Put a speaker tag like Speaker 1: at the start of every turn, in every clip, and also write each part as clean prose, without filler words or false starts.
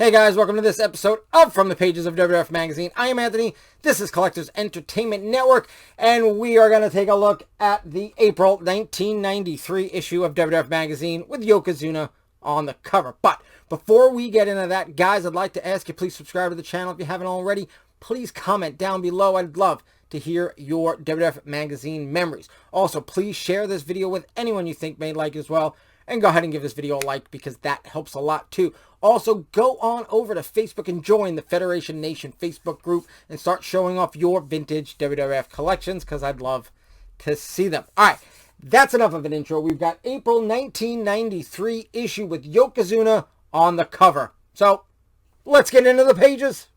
Speaker 1: Hey guys, welcome to this episode of From the Pages of WWF Magazine. I am Anthony, this is Collectors Entertainment Network, and we are going to take a look at the April 1993 issue of WWF Magazine with Yokozuna on the cover. But before we get into that, guys, I'd like to ask you, please subscribe to the channel if you haven't already. Please comment down below. I'd love to hear your WWF Magazine memories. Also, please share this video with anyone you think may like as well. And go ahead and give this video a like because that helps a lot too. Also, go on over to Facebook and join the Federation Nation Facebook group and start showing off your vintage WWF collections because I'd love to see them. All right, that's enough of an intro. We've got April 1993 issue with Yokozuna on the cover. So, let's get into the pages.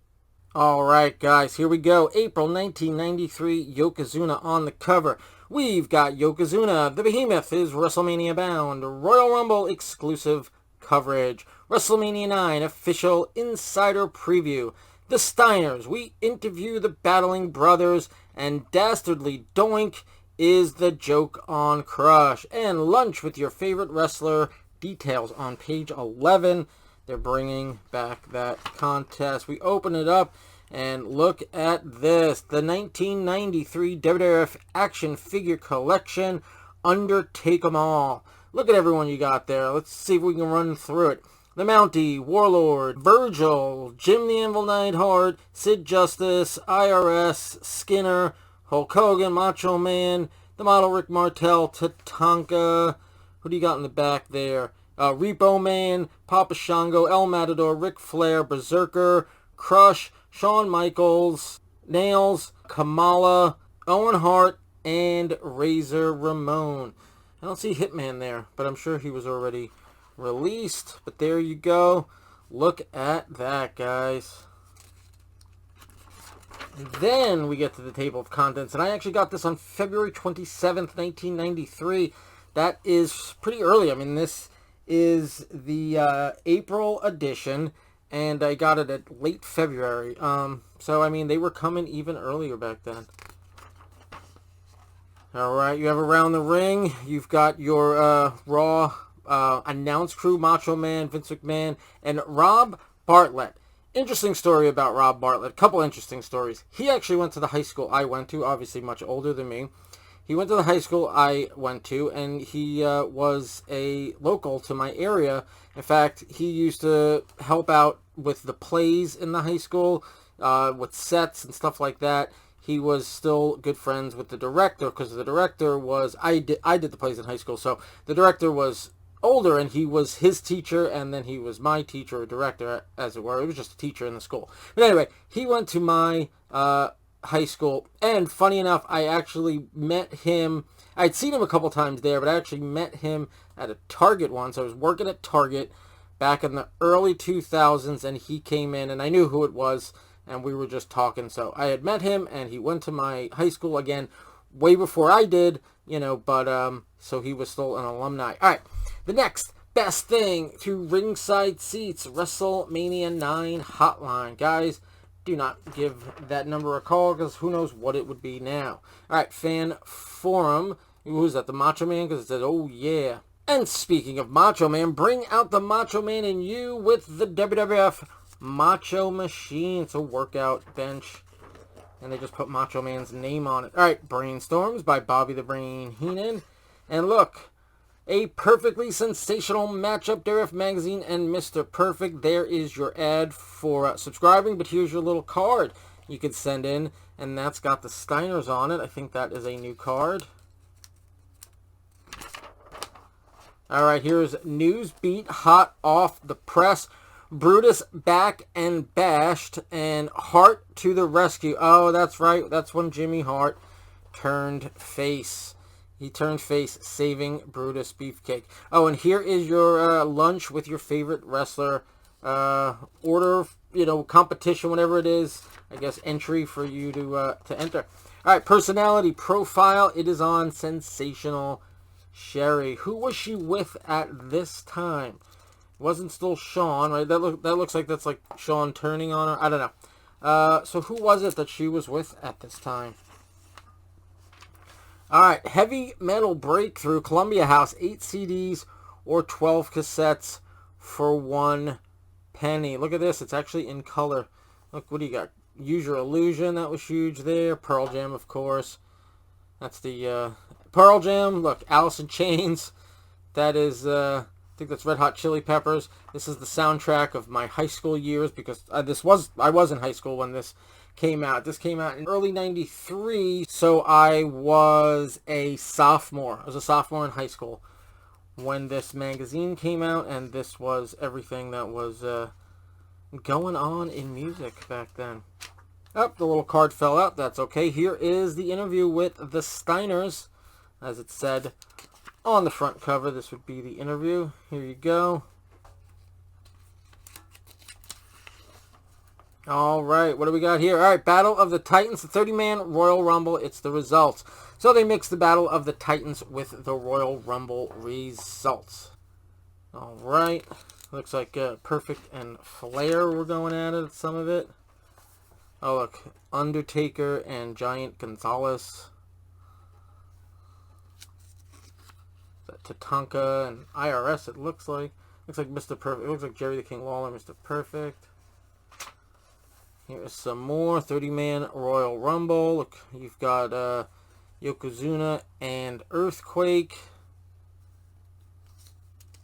Speaker 1: All right, guys, here we go. April 1993, Yokozuna on the cover. We've got Yokozuna, the Behemoth is Wrestlemania bound, Royal Rumble exclusive coverage, Wrestlemania 9 official insider preview, the Steiners, we interview the Battling Brothers, and Dastardly Doink is the joke on Crush, and lunch with your favorite wrestler, details on page 11. They're bringing back that contest. We open it up. And look at this, the 1993 WWF Action Figure Collection, Undertake 'em All. Look at everyone you got there. Let's see if we can run through it. The Mountie, Warlord, Virgil, Jim the Anvil Neidhart, Sid Justice, IRS, Skinner, Hulk Hogan, Macho Man, the model Rick Martel, Tatanka. Who do you got in the back there? Repo Man, Papa Shango, El Matador, Ric Flair, Berserker, Crush, Shawn Michaels, Nails, Kamala, Owen Hart, and Razor Ramon. I don't see Hitman there, but I'm sure he was already released. But there you go. Look at that, guys. And then we get to the table of contents. And I actually got this on February 27th, 1993. That is pretty early. I mean, this is the April edition. And I got it at late February. So, I mean, they were coming even earlier back then. Alright, you have Around the Ring. You've got your Raw announce crew, Macho Man, Vince McMahon, and Rob Bartlett. Interesting story about Rob Bartlett. Couple interesting stories. He actually went to the high school I went to, obviously much older than me. He went to the high school I went to, and he was a local to my area. In fact, he used to help out with the plays in the high school, with sets and stuff like that. He was still good friends with the director, because the director was, I did the plays in high school, so the director was older, and he was his teacher, and then he was my teacher or director, as it were. It was just a teacher in the school. But anyway, he went to my high school, and funny enough, I actually met him. I'd seen him a couple times there, but I actually met him at a Target once. I was working at Target back in the early 2000s, and he came in, and I knew who it was, and we were just talking. So I had met him, and he went to my high school again way before I did, you know, but so he was still an alumni. All right, the next best thing to ringside seats, WrestleMania 9 hotline. Guys, do not give that number a call because who knows what it would be now. All right, fan forum. Who was that? The Macho Man? Because it said, oh yeah. And speaking of Macho Man, bring out the Macho Man in you with the WWF Macho Machine. It's a workout bench. And they just put Macho Man's name on it. All right, Brainstorms by Bobby the Brain Heenan. And look, a perfectly sensational matchup, WWF Magazine and Mr. Perfect. There is your ad for subscribing, but here's your little card you could send in, and that's got the Steiners on it. I think that is a new card. All right, here's News Beat, hot off the press. Brutus back and bashed, and Hart to the rescue. Oh, that's right. That's when Jimmy Hart turned face. He turned face, saving Brutus Beefcake. Oh, and here is your lunch with your favorite wrestler. Order, you know, competition, whatever it is. I guess entry for you to enter. All right, personality profile. It is on Sensational Sherry. Who was she with at this time? It wasn't still Sean, right? That looks like that's like Sean turning on her. I don't know. So who was it that she was with at this time? All right, Heavy Metal Breakthrough, Columbia House, 8 CDs or 12 cassettes for £1. penny. Look at this. It's actually in color. Look, what do you got? Use Your Illusion. That was huge there. Pearl Jam, of course. That's the Pearl Jam. Look, Alice in Chains. That is, I think that's Red Hot Chili Peppers. This is the soundtrack of my high school years because I was in high school when this came out. This came out in early 93, so I was a sophomore. I was a sophomore in high school when this magazine came out, and this was everything that was going on in music back then. Oh, the little card fell out. That's okay. Here is the interview with the Steiners, as it said on the front cover. This would be the interview. Here you go. All right, what do we got here? All right, Battle of the Titans, the 30-man Royal Rumble. It's the results. So they mixed the Battle of the Titans with the Royal Rumble results. All right, looks like Perfect and Flair were going at it, some of it. Oh, look, Undertaker and Giant Gonzalez. Tatanka and IRS, it looks like. Looks like Mr. Perfect. It looks like Jerry the King Lawler, Mr. Perfect. Here's some more 30-man Royal Rumble. Look, you've got Yokozuna and Earthquake.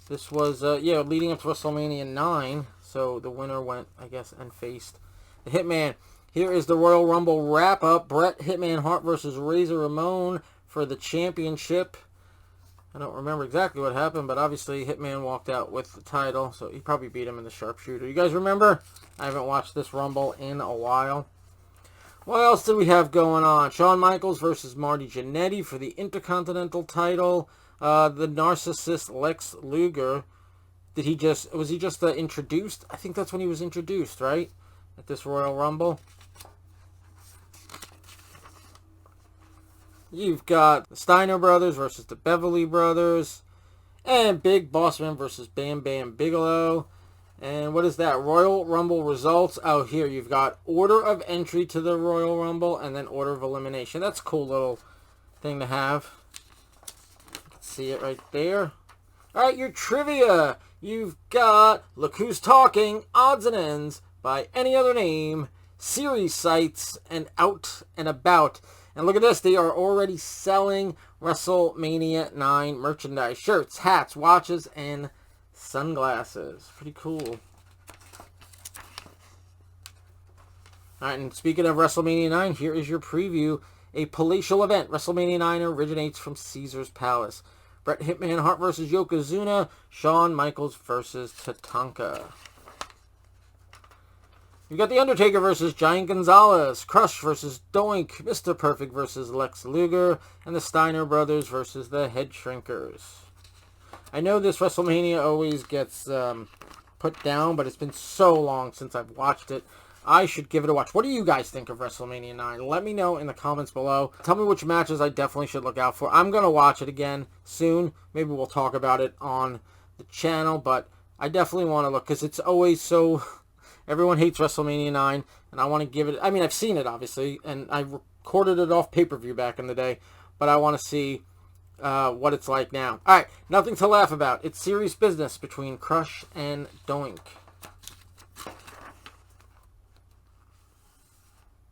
Speaker 1: This was, leading up to WrestleMania 9. So the winner went, I guess, and faced the Hitman. Here is the Royal Rumble wrap-up. Bret Hitman Hart versus Razor Ramon for the championship. I don't remember exactly what happened, but obviously Hitman walked out with the title, so he probably beat him in the sharpshooter. You guys remember? I haven't watched this Rumble in a while. What else did we have going on? Shawn Michaels versus Marty Jannetty for the Intercontinental title. The narcissist Lex Luger. Was he just introduced? I think that's when he was introduced, right? At this Royal Rumble. You've got the Steiner brothers versus the Beverly brothers. And Big Bossman versus Bam Bam Bigelow. And what is that? Royal Rumble results. Oh, here you've got order of entry to the Royal Rumble and then order of elimination. That's a cool little thing to have. You can see it right there. All right, your trivia. You've got Look Who's Talking, Odds and Ends, by any other name, series sites, and Out and About. And look at this, they are already selling WrestleMania 9 merchandise. Shirts, hats, watches, and sunglasses. Pretty cool. Alright, and speaking of WrestleMania 9, here is your preview. A palatial event. WrestleMania 9 originates from Caesar's Palace. Bret Hitman Hart versus Yokozuna. Shawn Michaels versus Tatanka. You got The Undertaker versus Giant Gonzalez, Crush versus Doink, Mr. Perfect versus Lex Luger, and the Steiner brothers versus the Head Shrinkers. I know this WrestleMania always gets put down, but it's been so long since I've watched it. I should give it a watch. What do you guys think of WrestleMania 9? Let me know in the comments below. Tell me which matches I definitely should look out for. I'm going to watch it again soon. Maybe we'll talk about it on the channel, but I definitely want to look because it's always so... Everyone hates WrestleMania 9, and I want to give it... I mean, I've seen it, obviously, and I recorded it off pay-per-view back in the day, but I want to see what it's like now. All right, nothing to laugh about. It's serious business between Crush and Doink.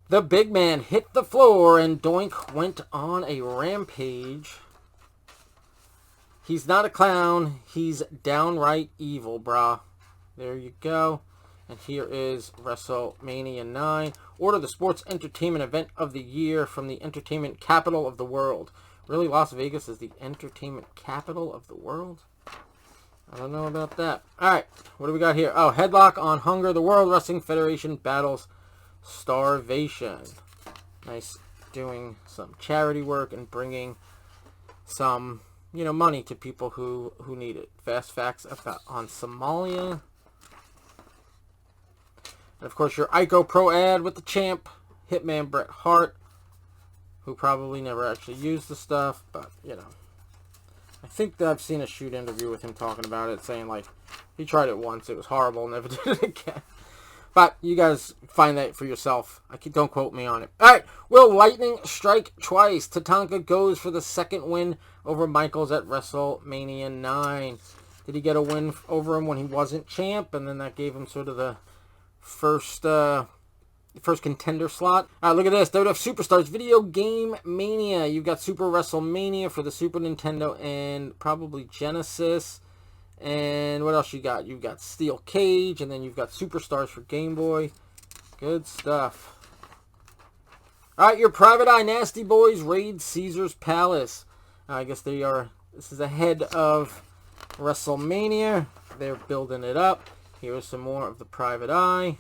Speaker 1: The big man hit the floor, and Doink went on a rampage. He's not a clown. He's downright evil, brah. There you go. And here is WrestleMania 9. Order the sports entertainment event of the year from the entertainment capital of the world. Really, Las Vegas is the entertainment capital of the world? I don't know about that. Alright, what do we got here? Oh, Headlock on Hunger. The World Wrestling Federation battles starvation. Nice doing some charity work and bringing some, money to people who need it. Fast facts on Somalia. And of course, your Ico Pro ad with the champ, Hitman Bret Hart, who probably never actually used the stuff, but, I think that I've seen a shoot interview with him talking about it, saying, like, he tried it once, it was horrible, never did it again. But you guys find that for yourself. Don't quote me on it. All right, will Lightning strike twice? Tatanka goes for the second win over Michaels at WrestleMania 9. Did he get a win over him when he wasn't champ? And then that gave him sort of the first contender slot. All right, look at this. WWF Superstars Video Game Mania. You've got Super WrestleMania for the Super Nintendo and probably Genesis. And what else you got? You've got Steel Cage, and then you've got Superstars for Game Boy. Good stuff. All right, your Private Eye Nasty Boys raid Caesar's Palace. I guess they are. This is ahead of WrestleMania. They're building it up. Here's some more of the Private Eye.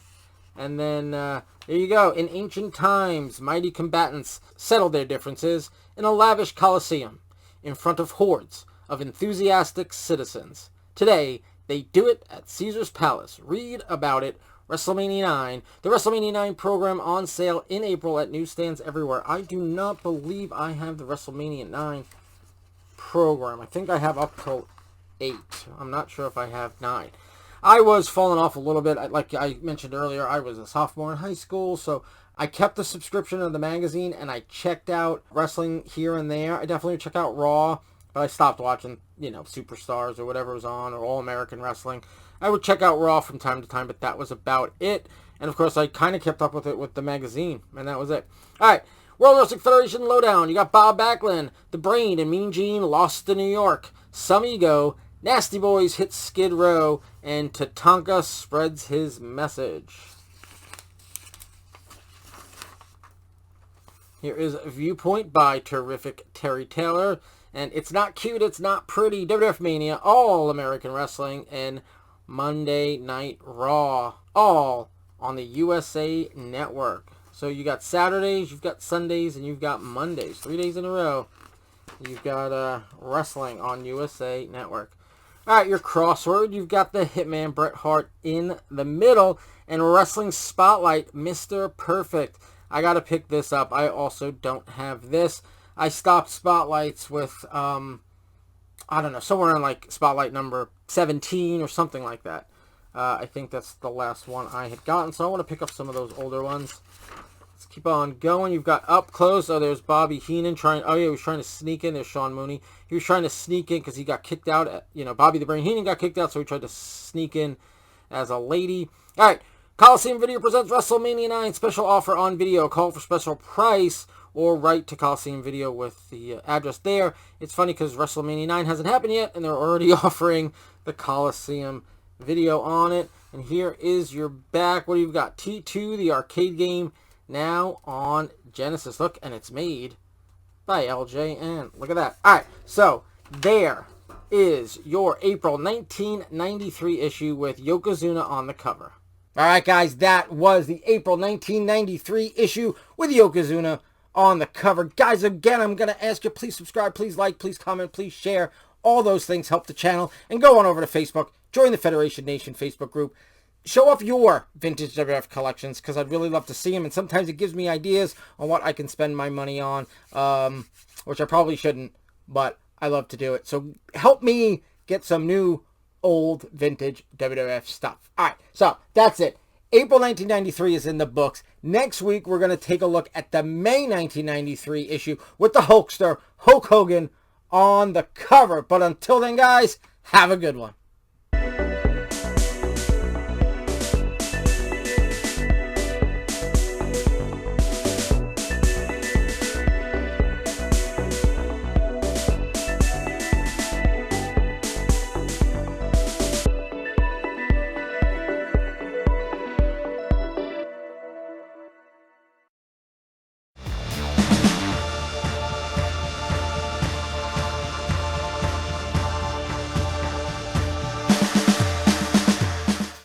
Speaker 1: And then, there you go. In ancient times, mighty combatants settled their differences in a lavish coliseum in front of hordes of enthusiastic citizens. Today, they do it at Caesar's Palace. Read about it. WrestleMania 9. The WrestleMania 9 program on sale in April at newsstands everywhere. I do not believe I have the WrestleMania 9 program. I think I have up till 8. I'm not sure if I have 9. I was falling off a little bit. Like I mentioned earlier, I was a sophomore in high school, so I kept the subscription of the magazine, and I checked out wrestling here and there. I definitely check out Raw, but I stopped watching, Superstars or whatever was on, or All American Wrestling. I would check out Raw from time to time, but that was about it. And, of course, I kind of kept up with it with the magazine, and that was it. All right, World Wrestling Federation Lowdown. You got Bob Backlund, The Brain, and Mean Gene lost to New York. Some Ego, Nasty Boys hit Skid Row, and Tatanka spreads his message. Here is a Viewpoint by terrific Terry Taylor. And it's not cute, it's not pretty. WWF Mania, All American Wrestling, and Monday Night Raw. All on the USA Network. So you got Saturdays, you've got Sundays, and you've got Mondays. 3 days in a row. You've got wrestling on USA Network. All right, your crossword. You've got the Hitman Bret Hart in the middle. And Wrestling Spotlight, Mr. Perfect. I got to pick this up. I also don't have this. I stopped Spotlights with, I don't know, somewhere in like Spotlight number 17 or something like that. I think that's the last one I had gotten. So I want to pick up some of those older ones. Let's keep on going. You've got Up Close. Oh, there's Bobby Heenan trying. Oh, yeah, he was trying to sneak in. There's Sean Mooney. He was trying to sneak in because he got kicked out. Bobby the Brain Heenan got kicked out, so he tried to sneak in as a lady. All right. Coliseum Video presents WrestleMania 9 special offer on video. Call for special price or write to Coliseum Video with the address there. It's funny because WrestleMania 9 hasn't happened yet, and they're already offering the Coliseum Video on it. And here is your back. What do you got? T2, the arcade game, now on Genesis. Look, and it's made by LJN. Look at that. All right, so there is your April 1993 issue with Yokozuna on the cover. All right, guys, that was the April 1993 issue with Yokozuna on the cover. Guys, again, I'm going to ask you, please subscribe, please like, please comment, please share. All those things help the channel. And go on over to Facebook, join the Federation Nation Facebook group. Show off your vintage WWF collections because I'd really love to see them. And sometimes it gives me ideas on what I can spend my money on, which I probably shouldn't, but I love to do it. So help me get some new old vintage WWF stuff. All right, so that's it. April 1993 is in the books. Next week, we're going to take a look at the May 1993 issue with the Hulkster, Hulk Hogan, on the cover. But until then, guys, have a good one.